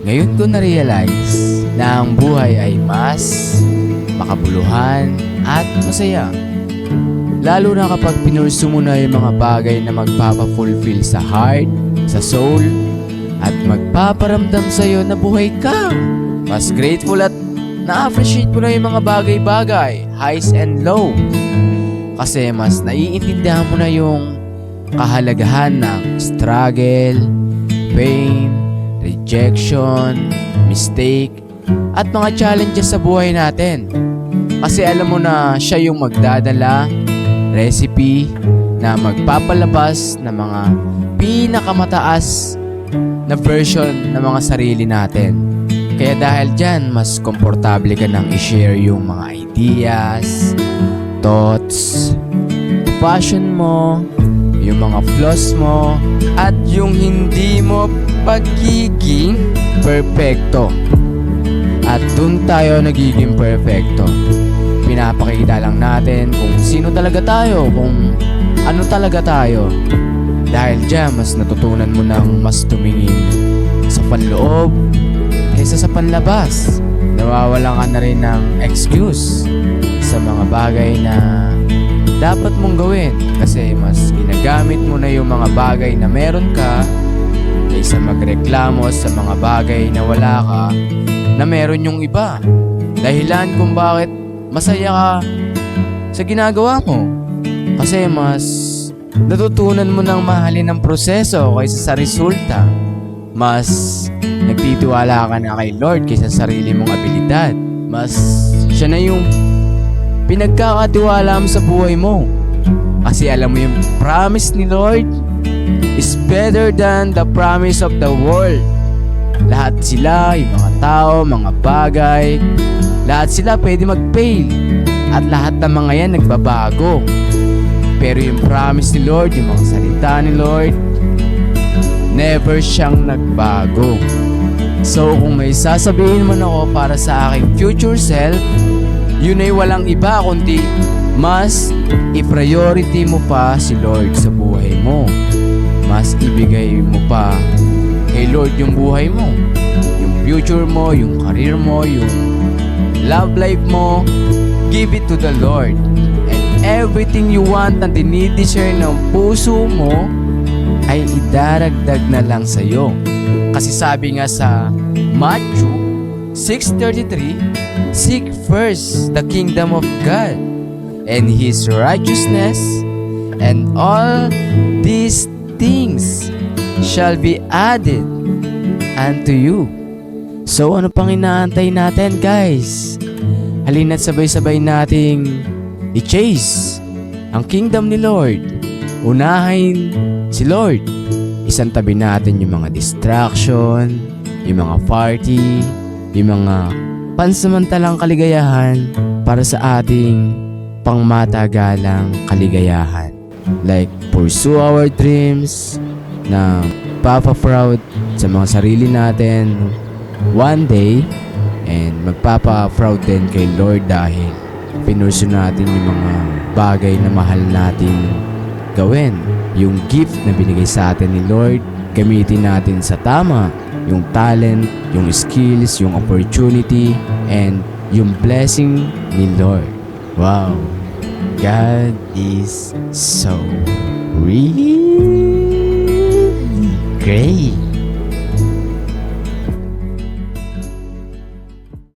Ngayon ko na-realize na ang buhay ay mas makabuluhan at masaya. Lalo na kapag pinursu mo na yung mga bagay na magpapafulfill sa heart, sa soul, at magpaparamdam sa'yo na buhay ka. Mas grateful at na-appreciate mo na yung mga bagay-bagay, highs and low. Kasi mas naiintindihan mo na yung kahalagahan ng struggle, pain, rejection, mistake, at mga challenges sa buhay natin. Kasi alam mo na siya yung magdadala, recipe, na magpapalabas ng mga pinakamataas na version ng mga sarili natin. Kaya dahil dyan, mas komportable ka nang i-share yung mga ideas, thoughts, passion mo, yung mga flaws mo, at yung hindi mo pagiging perfecto. At dun tayo nagiging perfecto. Pinapakita lang natin kung sino talaga tayo, kung ano talaga tayo. Dahil dyan, mas natutunan mo nang mas tumingin sa panloob kaysa sa panlabas. Nawawalan ka na rin ng excuse sa mga bagay na dapat mong gawin. Kasi mas ginagamit mo na yung mga bagay na meron ka kaysa magreklamo sa mga bagay na wala ka na meron yung iba. Dahilan kung bakit masaya ka sa ginagawa mo. Kasi mas natutunan mo ng mahalin ang proseso kaysa sa resulta. Mas nagtitiwala ka na kay Lord kaysa sa sarili mong abilidad. Mas siya na yung pinagkakatiwala mo sa buhay mo. Kasi alam mo yung promise ni Lord is better than the promise of the world. Lahat sila, yung mga tao, mga bagay, lahat sila pwede mag-fail. At lahat ng mga yan nagbabago. Pero yung promise ni Lord, yung mga salita ni Lord, never siyang nagbago. So kung may sasabihin man ako para sa aking future self, yun ay walang iba kundi mas i-priority mo pa si Lord sa buhay mo. Mas ibigay mo pa kay Lord yung buhay mo, yung future mo, yung career mo, yung love life mo. Give it to the Lord. And everything you want na dinidesire ng puso mo ay idaragdag na lang sa'yo. Kasi sabi nga sa Matthew 6:33, seek first the kingdom of God and His righteousness, and all these things shall be added unto you. So ano pang inaantay natin, guys? Halina't sabay-sabay nating i-chase ang kingdom ni Lord. Unahin si Lord. Isang tabi natin yung mga distraction, yung mga party, yung mga pansamantalang kaligayahan para sa ating pangmatagalang kaligayahan. Like, pursue our dreams na papa-proud sa mga sarili natin one day, and magpapa-proud din kay Lord dahil pinursu natin yung mga bagay na mahal natin gawin. Yung gift na binigay sa atin ni Lord, gamitin natin sa tama. Yung talent, yung skills, yung opportunity, and yung blessing ni Lord. Wow! God is so really great.